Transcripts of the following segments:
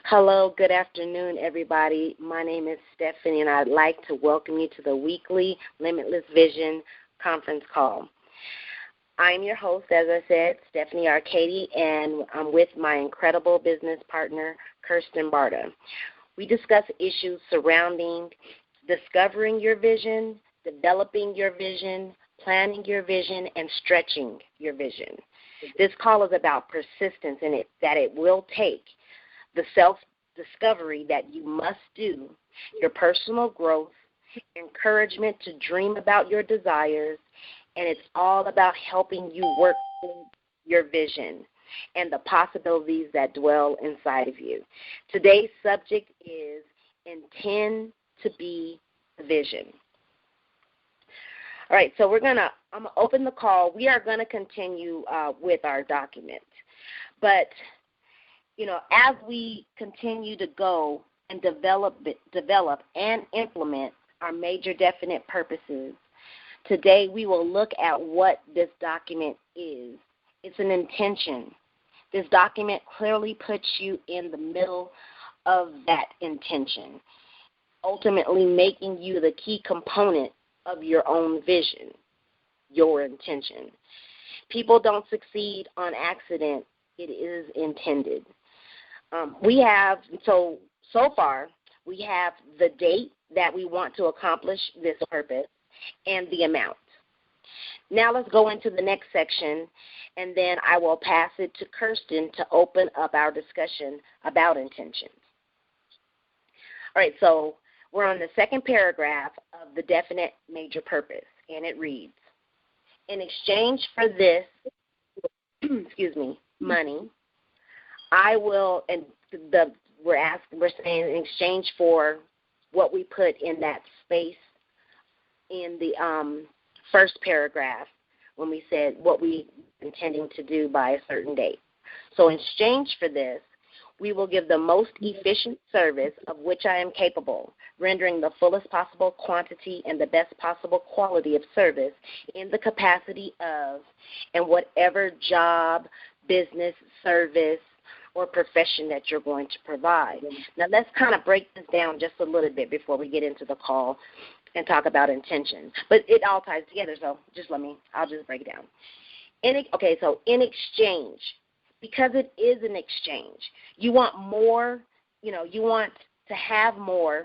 Hello, good afternoon, everybody. My name is Stephanie, and I'd like to welcome you to the weekly Limitless Vision conference call. I'm your host, as I said, Stephanie Arcady, and I'm with my incredible business partner, Kirsten Barta. We discuss issues surrounding discovering your vision, developing your vision, planning your vision, and stretching your vision. This call is about persistence in it, that it will take, the self-discovery that you must do, your personal growth, encouragement to dream about your desires, and it's all about helping you work through your vision and the possibilities that dwell inside of you. Today's subject is intend to be the vision. All right, so I'm going to open the call. We are going to continue with our document. But as we continue to go and develop and implement our major definite purposes, today we will look at what this document is. It's an intention. This document clearly puts you in the middle of that intention, ultimately making you the key component of your own vision, your intention. People don't succeed on accident. It is intended. So far, we have the date that we want to accomplish this purpose and the amount. Now let's go into the next section, and then I will pass it to Kirsten to open up our discussion about intentions. All right, so we're on the second paragraph of the definite major purpose, and it reads, in exchange for this, money, I will, and we're saying in exchange for what we put in that space in the first paragraph when we said what we intending to do by a certain date. So in exchange for this, we will give the most efficient service of which I am capable, rendering the fullest possible quantity and the best possible quality of service in the capacity of and whatever job, business, service, or profession that you're going to provide. Now let's kind of break this down just a little bit before we get into the call and talk about intentions. But it all ties together, so I'll just break it down. So in exchange, because it is an exchange, you want more, you want to have more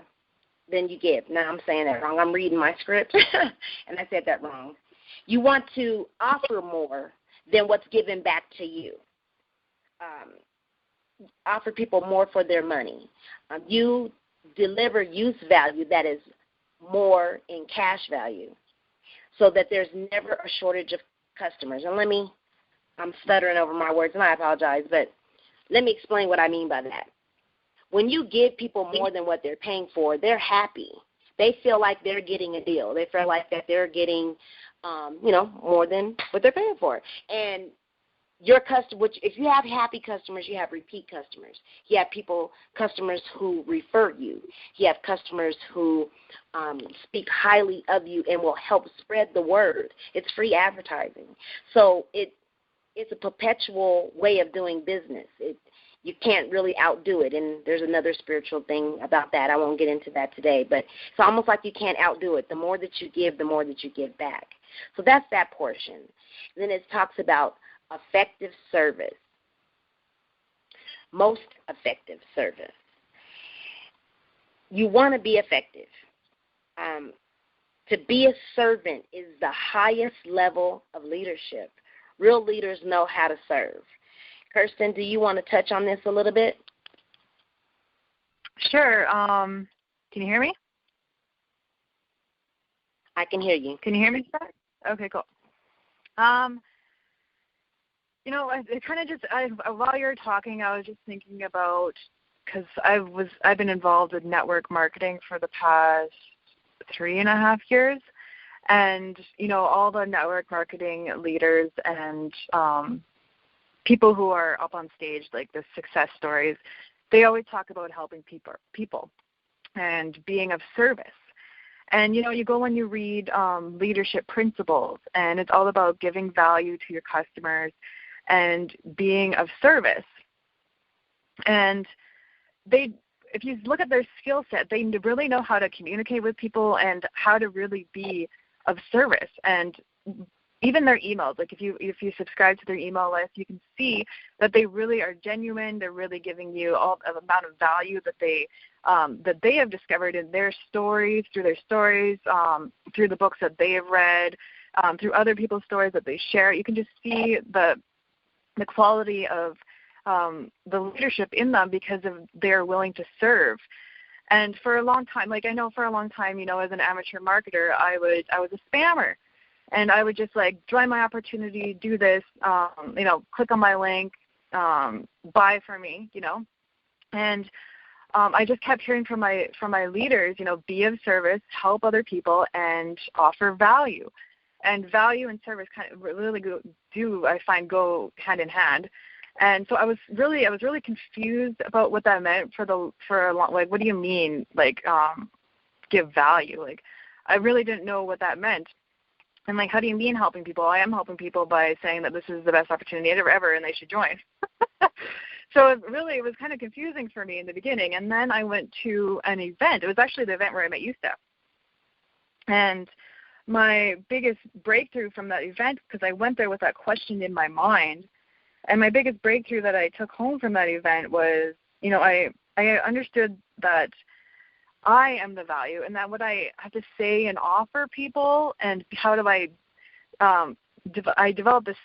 than you give. Now I'm saying that wrong. I'm reading my script, and I said that wrong. You want to offer more than what's given back to you. Offer people more for their money. You deliver use value that is more in cash value so that there's never a shortage of customers. And I'm stuttering over my words, and I apologize, but let me explain what I mean by that. When you give people more than what they're paying for, they're happy. They feel like they're getting a deal. They feel like that they're getting, more than what they're paying for. And your customer, if you have happy customers, you have repeat customers. You have customers who refer you. You have customers who speak highly of you and will help spread the word. It's free advertising. So it's a perpetual way of doing business. You can't really outdo it, and there's another spiritual thing about that. I won't get into that today, but it's almost like you can't outdo it. The more that you give, the more that you give back. So that's that portion. And then it talks about effective service, most effective service. You want to be effective. To be a servant is the highest level of leadership. Real leaders know how to serve. Kirsten, do you want to touch on this a little bit? Sure. Can you hear me? I can hear you. Can you hear me, Scott? Okay, cool. It kind of just, while you were talking, I was just thinking about, because I've been involved with network marketing for the past 3.5 years, and, all the network marketing leaders and people who are up on stage, like the success stories, they always talk about helping people and being of service. And, you go and you read leadership principles, and it's all about giving value to your customers and being of service. And if you look at their skill set, they really know how to communicate with people and how to really be of service. And even their emails, like if you subscribe to their email list, you can see that they really are genuine. They're really giving you all of the amount of value that they have discovered in their stories, through their stories, through the books that they have read, through other people's stories that they share. You can just see the quality of the leadership in them because of they're willing to serve. And for a long time, like I know for a long time, as an amateur marketer, I was a spammer. And I would just join my opportunity, do this, click on my link, buy for me, And I just kept hearing from my leaders, be of service, help other people, and offer value. And value and service kind of really I find go hand in hand. And so I was really confused about what that meant for a long, what do you mean give value? I really didn't know what that meant. And how do you mean helping people? I am helping people by saying that this is the best opportunity ever and they should join. So it was kind of confusing for me in the beginning. And then I went to an event. It was actually the event where I met you, Steph. And my biggest breakthrough from that event, because I went there with that question in my mind, and my biggest breakthrough that I took home from that event was, I understood that I am the value, and that what I have to say and offer people, and how do I developed this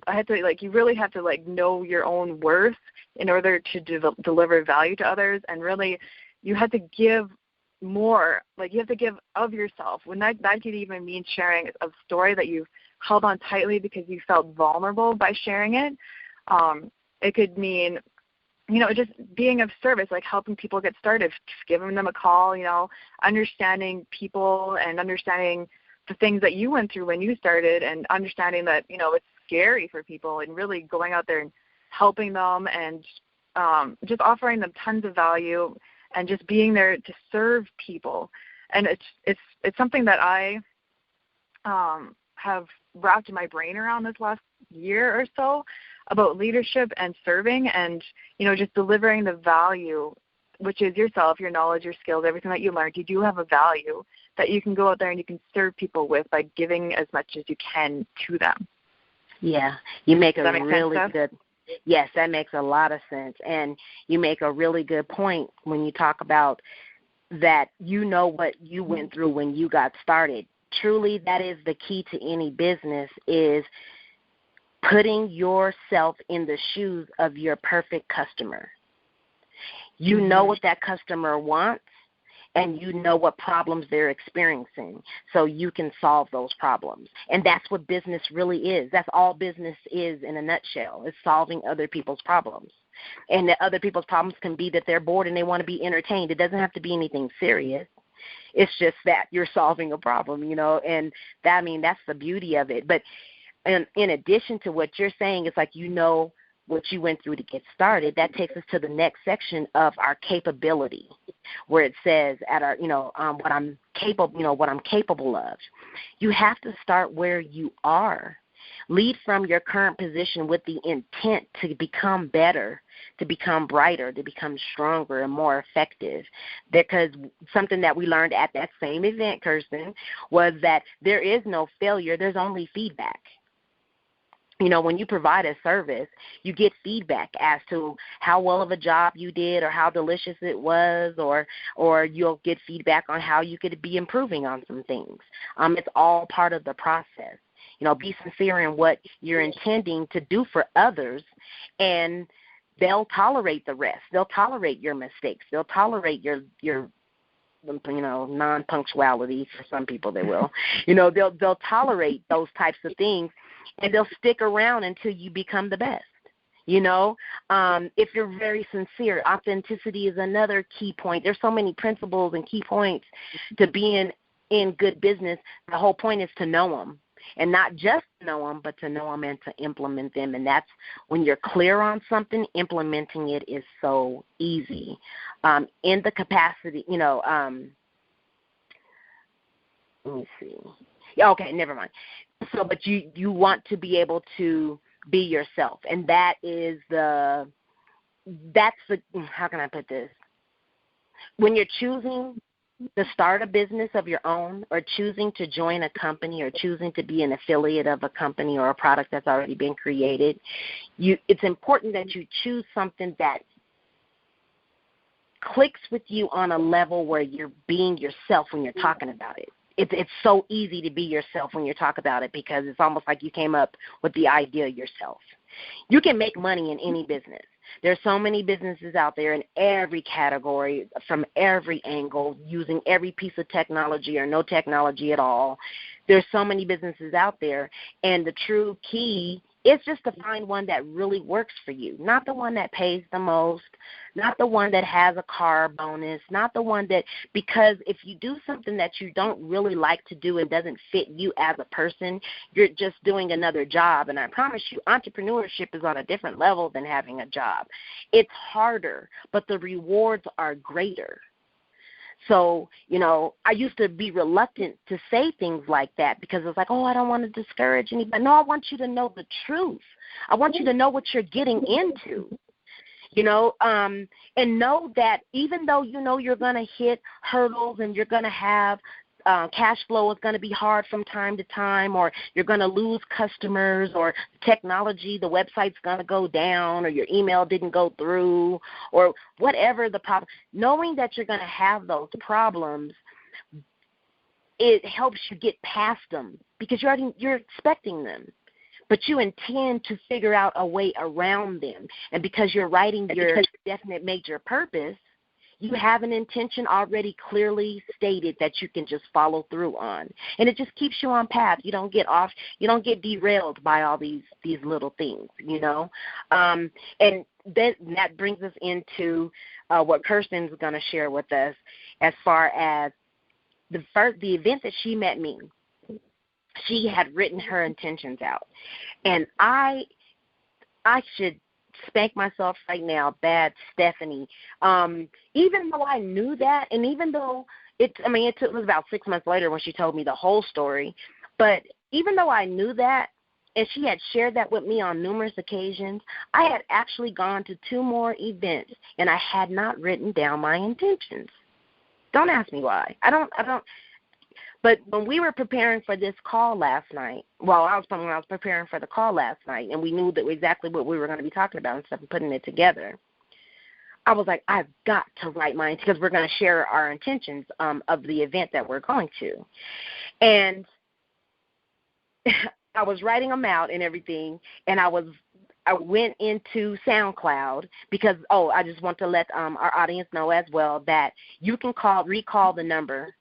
I had to, you really have to, know your own worth in order to deliver value to others, and really you have to give more, you have to give of yourself. When that could even mean sharing a story that you've held on tightly because you felt vulnerable by sharing it. It could mean just being of service, helping people get started, just giving them a call, understanding people and understanding the things that you went through when you started, and understanding that, it's scary for people, and really going out there and helping them, and just offering them tons of value, and just being there to serve people. And it's something that I have wrapped my brain around this last year or so, about leadership and serving, and just delivering the value, which is yourself, your knowledge, your skills, everything that you learned. You do have a value that you can go out there and you can serve people with by giving as much as you can to them. Yeah, you make a really good. Yes, that makes a lot of sense, and you make a really good point when you talk about that. What you went through when you got started. Truly, that is the key to any business, is putting yourself in the shoes of your perfect customer. You know what that customer wants, and you know what problems they're experiencing, so you can solve those problems. And that's what business really is. That's all business is in a nutshell, is solving other people's problems. And the other people's problems can be that they're bored and they want to be entertained. It doesn't have to be anything serious. It's just that you're solving a problem, and that's the beauty of it. But in addition to what you're saying, it's what you went through to get started. That takes us to the next section of our capability, where it says what I'm capable of. You have to start where you are. Lead from your current position with the intent to become better, to become brighter, to become stronger and more effective. Because something that we learned at that same event, Kirsten, was that there is no failure. There's only feedback. When you provide a service, you get feedback as to how well of a job you did, or how delicious it was, or you'll get feedback on how you could be improving on some things. It's all part of the process. Be sincere in what you're intending to do for others, and they'll tolerate the rest. They'll tolerate your mistakes. They'll tolerate your non-punctuality. For some people they will. They'll tolerate those types of things, and they'll stick around until you become the best. If you're very sincere, authenticity is another key point. There's so many principles and key points to being in good business. The whole point is to know them, and not just know them, but to know them and to implement them. And that's when you're clear on something, implementing it is so easy. In the capacity, let me see. Okay, never mind. So, but you want to be able to be yourself, and that is the how can I put this? When you're choosing to start a business of your own, or choosing to join a company, or choosing to be an affiliate of a company or a product that's already been created, it's important that you choose something that clicks with you on a level where you're being yourself when you're talking about it. It's so easy to be yourself when you talk about it, because it's almost like you came up with the idea yourself. You can make money in any business. There's so many businesses out there in every category, from every angle, using every piece of technology or no technology at all. There's so many businesses out there, and the true key is just to find one that really works for you, not the one that pays the most, not the one that has a car bonus, not the one that, because if you do something that you don't really like to do and doesn't fit you as a person, you're just doing another job. And I promise you, entrepreneurship is on a different level than having a job. It's harder, but the rewards are greater. So, I used to be reluctant to say things like that, because it's like, oh, I don't want to discourage anybody. No, I want you to know the truth. I want you to know what you're getting into, and know that even though you're going to hit hurdles and you're going to have cash flow is going to be hard from time to time, or you're going to lose customers, or technology, the website's going to go down, or your email didn't go through, or whatever the problem. Knowing that you're going to have those problems, it helps you get past them, because you're expecting them. But you intend to figure out a way around them. And because you're writing your definite major purpose, you have an intention already clearly stated that you can just follow through on. And it just keeps you on path. You don't get off, you don't get derailed by all these little things, And that brings us into what Kirsten's going to share with us as far as the event that she met me. She had written her intentions out. And I should spank myself right now, bad Stephanie. Even though I knew that, and even though it was about 6 months later when she told me the whole story, but even though I knew that, and she had shared that with me on numerous occasions, I had actually gone to 2 more events, and I had not written down my intentions. Don't ask me why. I don't. But when we were preparing for this call last night, when I was preparing for the call last night, and we knew that exactly what we were going to be talking about and stuff and putting it together, I was like, I've got to write mine, because we're going to share our intentions of the event that we're going to. And I was writing them out and everything, and I went into SoundCloud, because, I just want to let our audience know as well that you can recall the number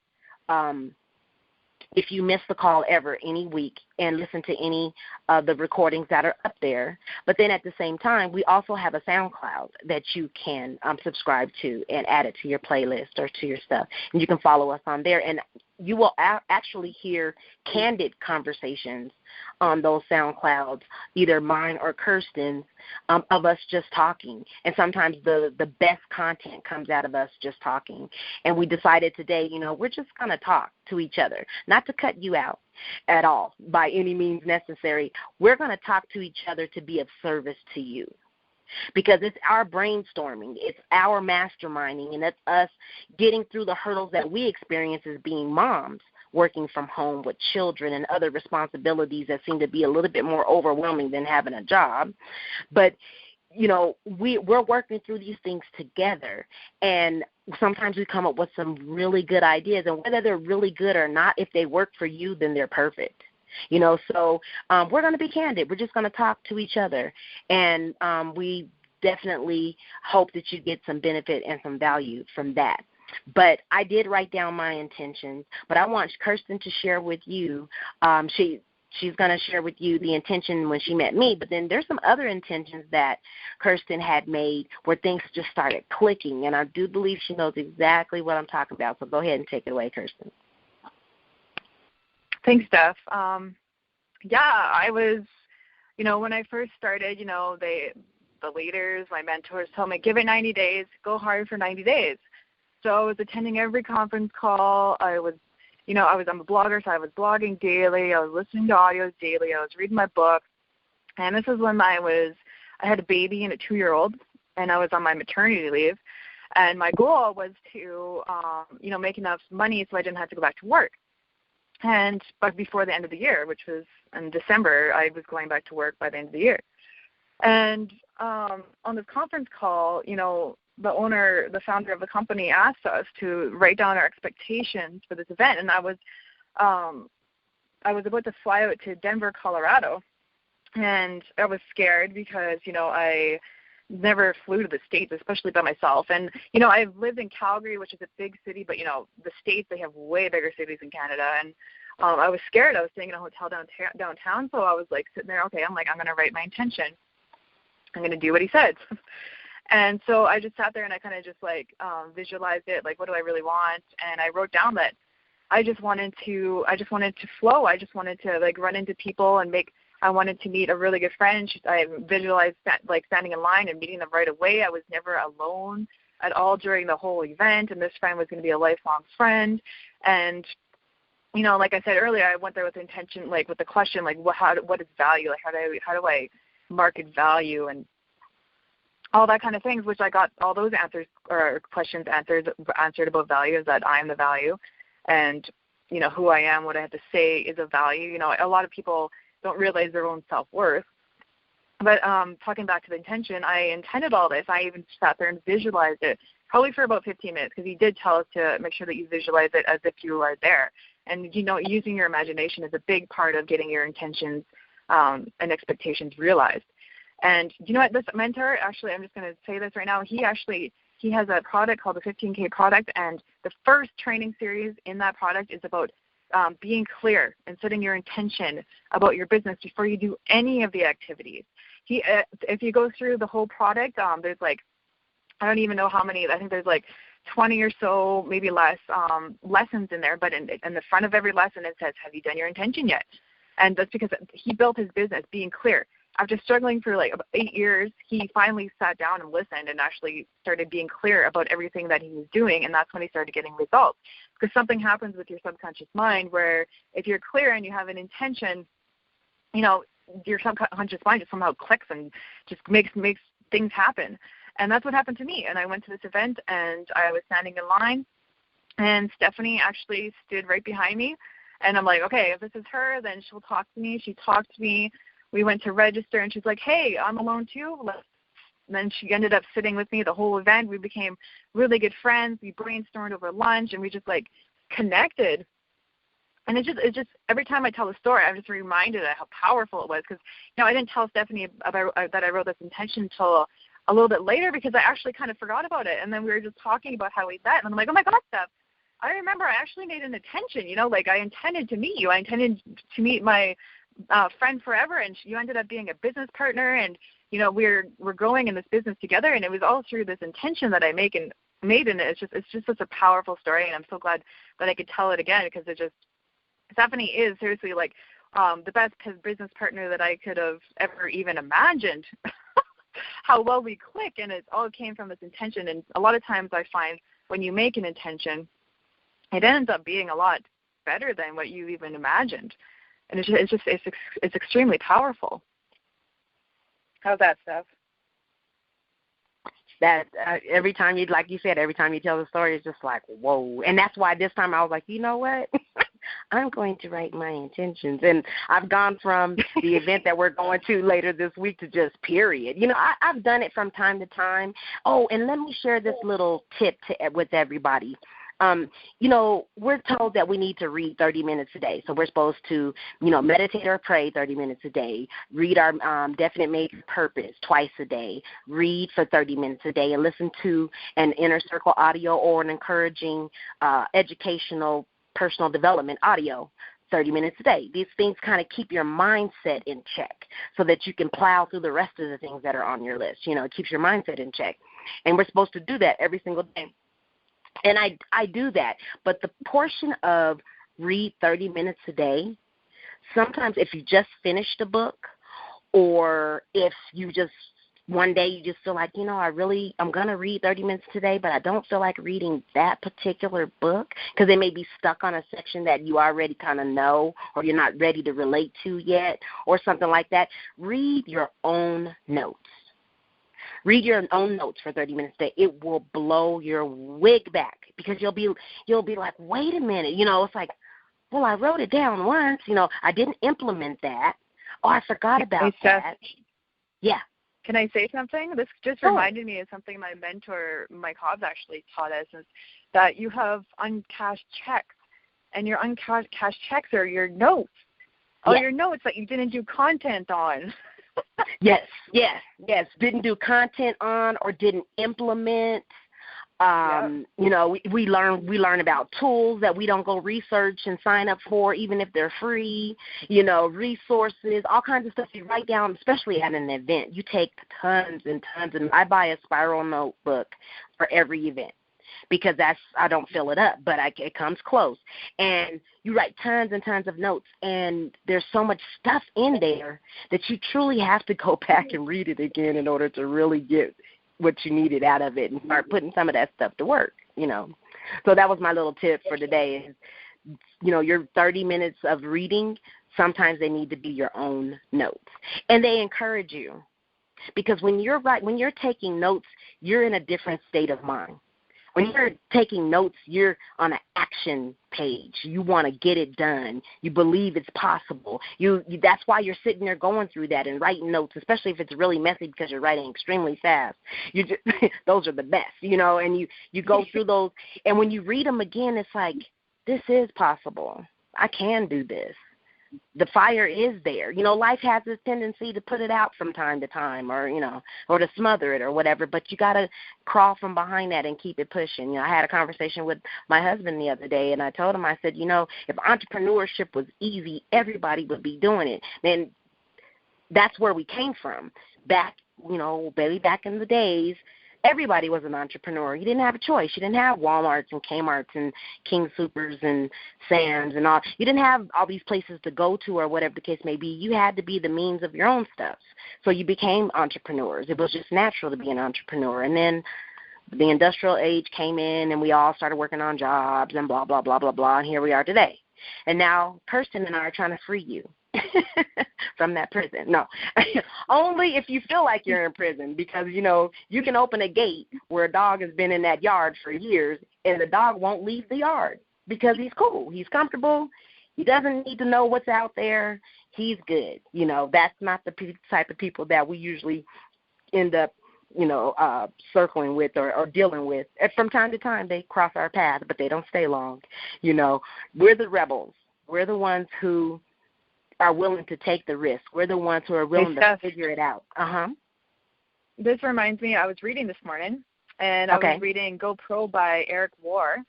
if you miss the call ever any week, and listen to any of the recordings that are up there. But then at the same time, we also have a SoundCloud that you can subscribe to and add it to your playlist or to your stuff. And you can follow us on there. And you will actually hear candid conversations on those SoundClouds, either mine or Kirsten's, of us just talking. And sometimes the best content comes out of us just talking. And we decided today, we're just going to talk to each other, not to cut you out at all by any means necessary. We're going to talk to each other to be of service to you, because it's our brainstorming, it's our masterminding, and it's us getting through the hurdles that we experience as being moms, working from home with children and other responsibilities that seem to be a little bit more overwhelming than having a job. But we're working through these things together, and sometimes we come up with some really good ideas, and whether they're really good or not, if they work for you, then they're perfect. So we're going to be candid. We're just going to talk to each other, and we definitely hope that you get some benefit and some value from that. But I did write down my intentions, but I want Kirsten to share with you. She's going to share with you the intention when she met me, but then there's some other intentions that Kirsten had made where things just started clicking, and I do believe she knows exactly what I'm talking about. So go ahead and take it away, Kirsten. Thanks, Steph. I was, when I first started, the leaders, my mentors told me, give it 90 days, go hard for 90 days. So I was attending every conference call. I'm a blogger, so I was blogging daily. I was listening to audios daily. I was reading my book. And this is when I had a baby and a 2-year-old. and I was on my maternity leave. And my goal was to, make enough money so I didn't have to go back to work. But before the end of the year, which was in December, I was going back to work by the end of the year. And on this conference call, the founder of the company asked us to write down our expectations for this event. And I was about to fly out to Denver, Colorado. And I was scared because, I never flew to the States, especially by myself. And, I've lived in Calgary, which is a big city, but, the States, they have way bigger cities in Canada. And I was scared. I was staying in a hotel downtown, so I was, sitting there, okay, I'm going to write my intention. I'm going to do what he said. And so I just sat there and I kind of just, visualized it, what do I really want? And I wrote down that I just wanted to flow. I just wanted to, run into people and I wanted to meet a really good friend. I visualized standing in line and meeting them right away. I was never alone at all during the whole event, and this friend was going to be a lifelong friend. And, like I said earlier, I went there with the intention, with the question, what is value? How do I market value and all that kind of things, which I got all those answers or questions answered about value, is that I am the value, and, who I am, what I have to say is a value. A lot of people don't realize their own self-worth. But talking back to the intention, I intended all this. I even sat there and visualized it probably for about 15 minutes, because he did tell us to make sure that you visualize it as if you are there. And, using your imagination is a big part of getting your intentions and expectations realized. And you know what, this mentor, actually, I'm just going to say this right now, he has a product called the 15K product, and the first training series in that product is about being clear and setting your intention about your business before you do any of the activities. If you go through the whole product, there's I don't even know how many, I think there's 20 or so, maybe less, lessons in there, but in the front of every lesson it says, have you done your intention yet? And that's because he built his business being clear. After struggling for about 8 years, he finally sat down and listened and actually started being clear about everything that he was doing, and that's when he started getting results. Because something happens with your subconscious mind where if you're clear and you have an intention, your subconscious mind just somehow clicks and just makes things happen. And that's what happened to me. And I went to this event, and I was standing in line, and Stephanie actually stood right behind me. And I'm like, okay, if this is her, then she'll talk to me. She talked to me. We went to register, and she's like, hey, I'm alone too. And then she ended up sitting with me the whole event. We became really good friends. We brainstormed over lunch, and we just, connected. And it's just every time I tell the story, I'm just reminded of how powerful it was. Because, I didn't tell Stephanie about that I wrote this intention until a little bit later, because I actually kind of forgot about it. And then we were just talking about how we met, and I'm like, oh, my God, Steph, I remember I actually made an intention. I intended to meet you. I intended to meet my friend forever, and you ended up being a business partner, and we're growing in this business together, and it was all through this intention that I made, and it's just such a powerful story, and I'm so glad that I could tell it again, because Stephanie is seriously the best business partner that I could have ever even imagined. How well we click, and it all came from this intention. And a lot of times I find when you make an intention, it ends up being a lot better than what you even imagined. And it's extremely powerful. How's that, Steph? That every time every time you tell the story, it's just whoa. And that's why this time I was like, you know what? I'm going to write my intentions. And I've gone from the event that we're going to later this week to just period. I've done it from time to time. Oh, and let me share this little tip with everybody. We're told that we need to read 30 minutes a day. So we're supposed to, meditate or pray 30 minutes a day, read our definite major purpose twice a day, read for 30 minutes a day, and listen to an inner circle audio or an encouraging educational personal development audio 30 minutes a day. These things kind of keep your mindset in check so that you can plow through the rest of the things that are on your list. It keeps your mindset in check. And we're supposed to do that every single day. And I do that. But the portion of read 30 minutes a day, sometimes if you just finished a book, or if you just one day you just feel like, I'm going to read 30 minutes today, but I don't feel like reading that particular book because it may be stuck on a section that you already kind of know or you're not ready to relate to yet or something like that. Read your own notes. Read your own notes for 30 minutes a day. It will blow your wig back because you'll be like, wait a minute. It's like, well, I wrote it down once. I didn't implement that. Oh, I forgot about that. Yeah. Can I say something? This just reminded me of something my mentor, Mike Hobbs, actually taught us, is that you have uncashed checks, and your uncashed checks are your notes. All your notes that you didn't do content on. Yes. Didn't do content on or didn't implement. We learn about tools that we don't go research and sign up for, even if they're free, resources, all kinds of stuff you write down, especially at an event. You take tons and tons, and I buy a spiral notebook for every event because I don't fill it up, but it comes close. And you write tons and tons of notes, and there's so much stuff in there that you truly have to go back and read it again in order to really get what you needed out of it and start putting some of that stuff to work, So that was my little tip for today is, your 30 minutes of reading, sometimes they need to be your own notes. And they encourage you because when you're taking notes, you're in a different state of mind. When you're taking notes, you're on an action page. You want to get it done. You believe it's possible. That's why you're sitting there going through that and writing notes, especially if it's really messy because you're writing extremely fast. Those are the best, and you go through those. And when you read them again, it's like, this is possible. I can do this. The fire is there. Life has this tendency to put it out from time to time or to smother it or whatever, but you got to crawl from behind that and keep it pushing. I had a conversation with my husband the other day, and I told him, I said, if entrepreneurship was easy, everybody would be doing it. And that's where we came from. Back in the days, everybody was an entrepreneur. You didn't have a choice. You didn't have Walmarts and Kmarts and King Supers and Sam's and all. You didn't have all these places to go to or whatever the case may be. You had to be the means of your own stuff. So you became entrepreneurs. It was just natural to be an entrepreneur. And then the industrial age came in, and we all started working on jobs and blah, blah, blah, blah, blah, and here we are today. And now Kirsten and I are trying to free you from that prison. No, only if you feel like you're in prison because, you can open a gate where a dog has been in that yard for years and the dog won't leave the yard because he's cool. He's comfortable. He doesn't need to know what's out there. He's good. That's not the type of people that we usually end up, circling with or dealing with. And from time to time, they cross our path, but they don't stay long. We're the rebels. We're the ones who are willing to take the risk. We're the ones who are willing to figure it out. This reminds me, I was reading this morning, and I was reading Go Pro by Eric Warr,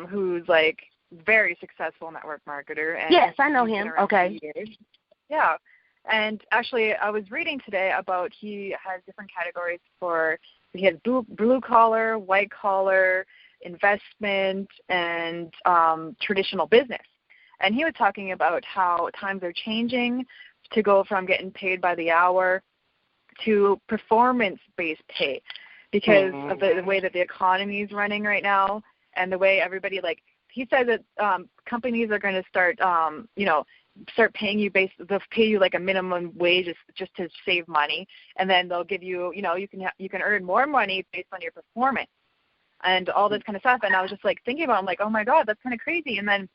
who's like very successful network marketer. And yes, I know him. Okay. Yeah. And actually, I was reading today about he has different categories he has blue collar, white collar, investment, and traditional business. And he was talking about how times are changing to go from getting paid by the hour to performance-based pay because of the way that the economy is running right now and the way everybody, he said that companies are going to start, start paying you they'll pay you like a minimum wage just to save money, and then they'll give you, you can earn more money based on your performance and all this kind of stuff. And I was just thinking about it, I'm like, oh my God, that's kind of crazy. And then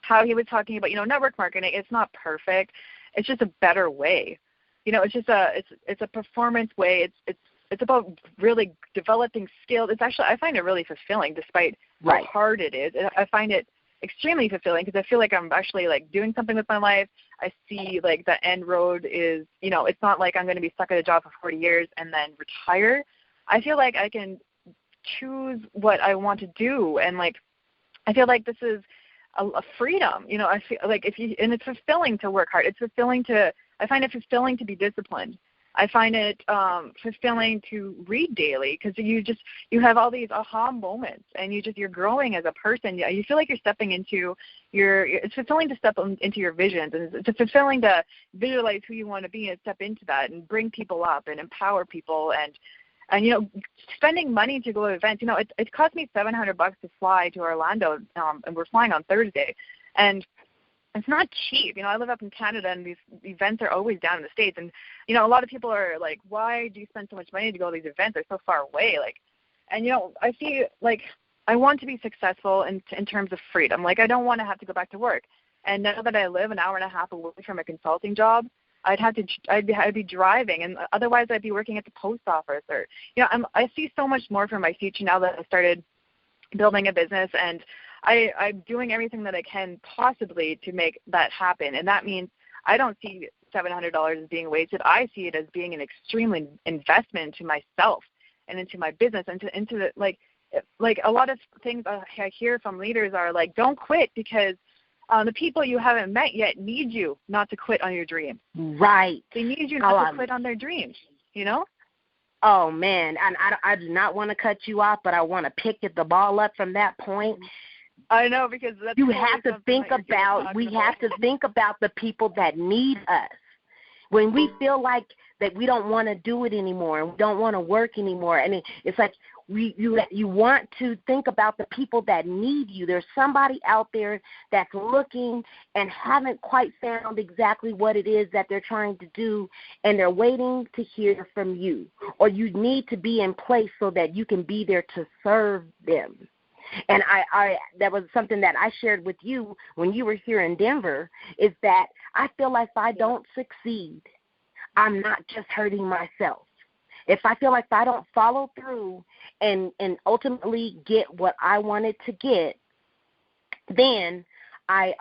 how he was talking about, network marketing, it's not perfect. It's just a better way. It's just it's a performance way. It's about really developing skills. It's actually, I find it really fulfilling despite how hard it is. I find it extremely fulfilling because I feel like I'm actually doing something with my life. I see the end road is, it's not like I'm going to be stuck at a job for 40 years and then retire. I feel like I can choose what I want to do. And I feel like this is a freedom, I feel like and it's fulfilling to work hard. I find it fulfilling to be disciplined. I find it fulfilling to read daily because you have all these aha moments and you're growing as a person. You feel like you're stepping into it's fulfilling to step into your visions, and it's fulfilling to visualize who you want to be and step into that and bring people up and empower people and spending money to go to events. It cost me $700 to fly to Orlando, and we're flying on Thursday. And it's not cheap. I live up in Canada, and these events are always down in the States. And, a lot of people are like, why do you spend so much money to go to these events? They're so far away. And, I see, I want to be successful in terms of freedom. I don't want to have to go back to work. And now that I live an hour and a half away from a consulting job, I'd be driving, and otherwise I'd be working at the post office. Or, I see so much more for my future now that I started building a business, and I'm doing everything that I can possibly to make that happen. And that means I don't see $700 as being wasted. I see it as being an extremely investment into myself and into my business, and into the, a lot of things I hear from leaders are don't quit, because the people you haven't met yet need you not to quit on your dream. Right. They need you not to quit on their dreams, Oh, man, and I do not want to cut you off, but I want to pick the ball up from that point. I know, because that's you have to think about, we have to think about the people that need us. When we feel like that we don't want to do it anymore, and we don't want to work anymore, and it's like you want to think about the people that need you. There's somebody out there that's looking and haven't quite found exactly what it is that they're trying to do, and they're waiting to hear from you. Or you need to be in place so that you can be there to serve them. And I that was something that I shared with you when you were here in Denver, is that I feel like if I don't succeed, I'm not just hurting myself. If I feel like if I don't follow through and ultimately get what I wanted to get, then I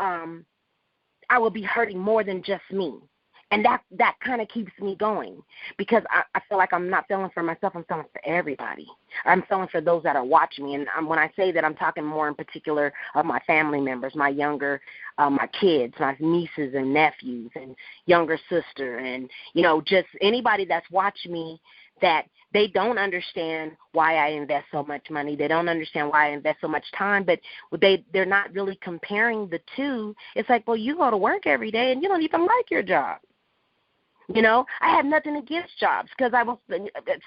will be hurting more than just me. And that kind of keeps me going, because I feel like I'm not feeling for myself, I'm feeling for everybody. I'm feeling for those that are watching me. And when I say that, I'm talking more in particular of my family members, my younger, my kids, my nieces and nephews and younger sister, and, just anybody that's watching me that they don't understand why I invest so much money. They don't understand why I invest so much time, but they're not really comparing the two. It's like, well, you go to work every day and you don't even like your job. I have nothing against jobs, because I was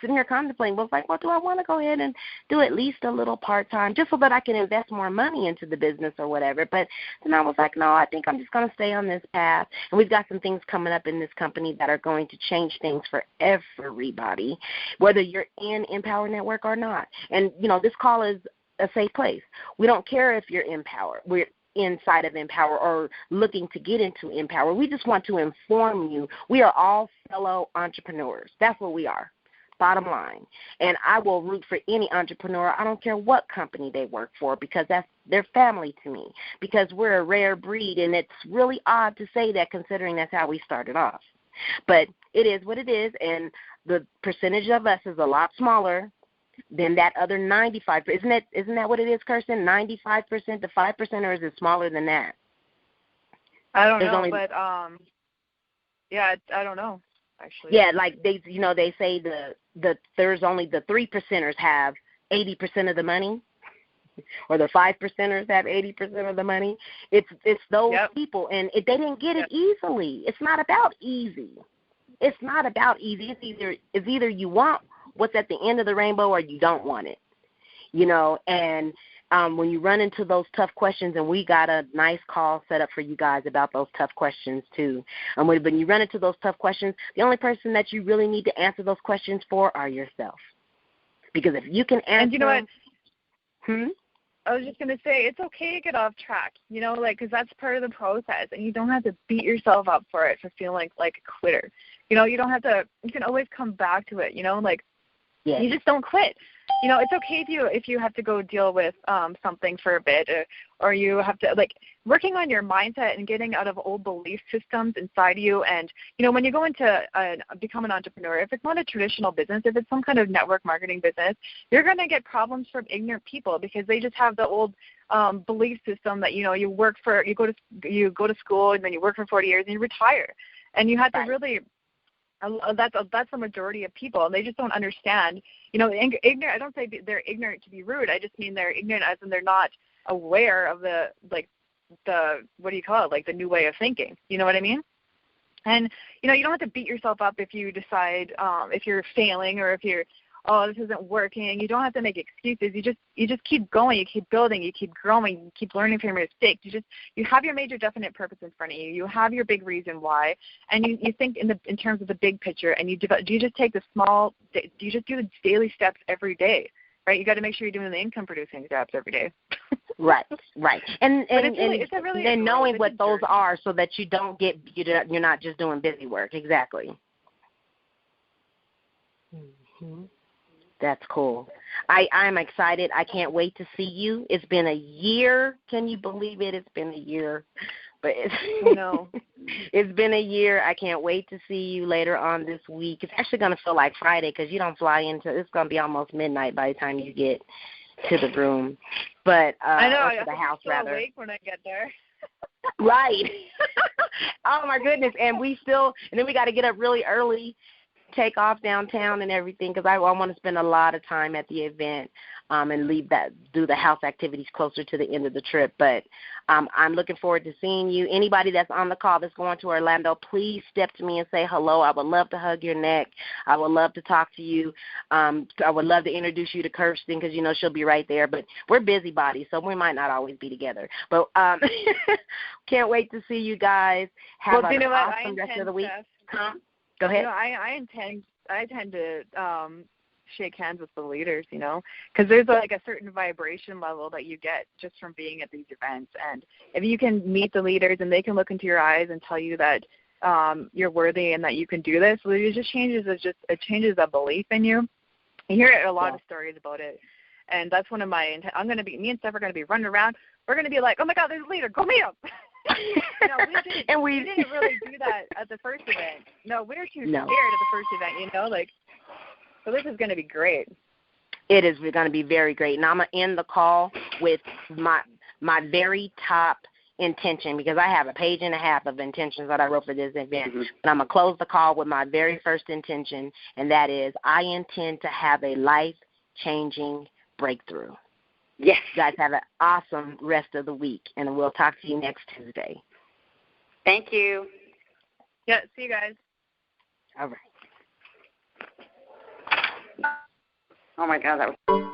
sitting here contemplating, well, do I want to go ahead and do at least a little part-time just so that I can invest more money into the business or whatever. But then I was like, no, I think I'm just going to stay on this path. And we've got some things coming up in this company that are going to change things for everybody, whether you're in Empower Network or not. And, this call is a safe place. We don't care if you're in Empower. We're inside of Empower or looking to get into Empower. We just want to inform you. We are all fellow entrepreneurs. That's what we are, bottom line. And I will root for any entrepreneur. I don't care what company they work for, because that's their family to me, because we're a rare breed, and it's really odd to say that considering that's how we started off. But it is what it is, and the percentage of us is a lot smaller than that other 95%. Isn't that what it is, Kirsten? 95% to 5%, or is it smaller than that? I don't know, but yeah, I don't know actually. Yeah, like they say there's only the 3%ers have 80% of the money, or the 5%ers have 80% of the money. It's those people, and they didn't get it easily. It's not about easy. It's not about easy. It's either you want what's at the end of the rainbow or you don't want it, and when you run into those tough questions, and we got a nice call set up for you guys about those tough questions too. And when you run into those tough questions, the only person that you really need to answer those questions for are yourself. Because if you can answer... And you know what? I was just going to say, it's okay to get off track, because that's part of the process, and you don't have to beat yourself up for it for feeling like a quitter. You don't have to, you can always come back to it, Yes. You just don't quit. It's okay if you have to go deal with something for a bit, or you have to, working on your mindset and getting out of old belief systems inside you. And, when you go into become an entrepreneur, if it's not a traditional business, if it's some kind of network marketing business, you're going to get problems from ignorant people, because they just have the old belief system that, you go to school and then you work for 40 years and you retire. And you have to really... That's the majority of people, and they just don't understand. Ignorant. I don't say they're ignorant to be rude. I just mean they're ignorant as in they're not aware of the what do you call it? The new way of thinking. You know what I mean? And you don't have to beat yourself up if you decide if you're failing, or if you're oh, this isn't working. You don't have to make excuses. You just keep going. You keep building. You keep growing. You keep learning from your mistakes. You have your major definite purpose in front of you. You have your big reason why, and you think in terms of the big picture, and you just take the small. You just do the daily steps every day, right? You got to make sure you're doing the income producing steps every day. Right. And knowing what those journey. are so that you're not just doing busy work. Exactly. Mm-hmm. That's cool. I'm excited. I can't wait to see you. It's been a year. Can you believe it? It's been a year. But it's been a year. I can't wait to see you later on this week. It's actually going to feel like Friday because you don't fly into. It's going to be almost midnight by the time you get to the room. But I know. to the house still rather. Awake when I get there. Right. Oh my goodness. And then we got to get up really early, take off downtown and everything because I want to spend a lot of time at the event and do the house activities closer to the end of the trip. But I'm looking forward to seeing you. Anybody that's on the call that's going to Orlando, please step to me and say hello. I would love to hug your neck. I would love to talk to you. I would love to introduce you to Kirsten because, she'll be right there. But we're busybodies, so we might not always be together. But can't wait to see you guys. Have an awesome rest of the week. Go ahead. I intend to shake hands with the leaders, because there's like a certain vibration level that you get just from being at these events. And if you can meet the leaders and they can look into your eyes and tell you that you're worthy and that you can do this, it just changes a belief in you. You hear a lot of stories about it. And that's one of me and Steph are going to be running around. We're going to be like, oh my God, there's a leader. Go meet him. We didn't really do that at the first event. No, we were too scared at the first event, So this is going to be great. It is going to be very great. And I'm going to end the call with my very top intention because I have a page and a half of intentions that I wrote for this event. Mm-hmm. And I'm going to close the call with my very first intention, and that is I intend to have a life-changing breakthrough. Yes. You guys have an awesome rest of the week, and we'll talk to you next Tuesday. Thank you. Yeah, see you guys. All right. Oh, my God, that was...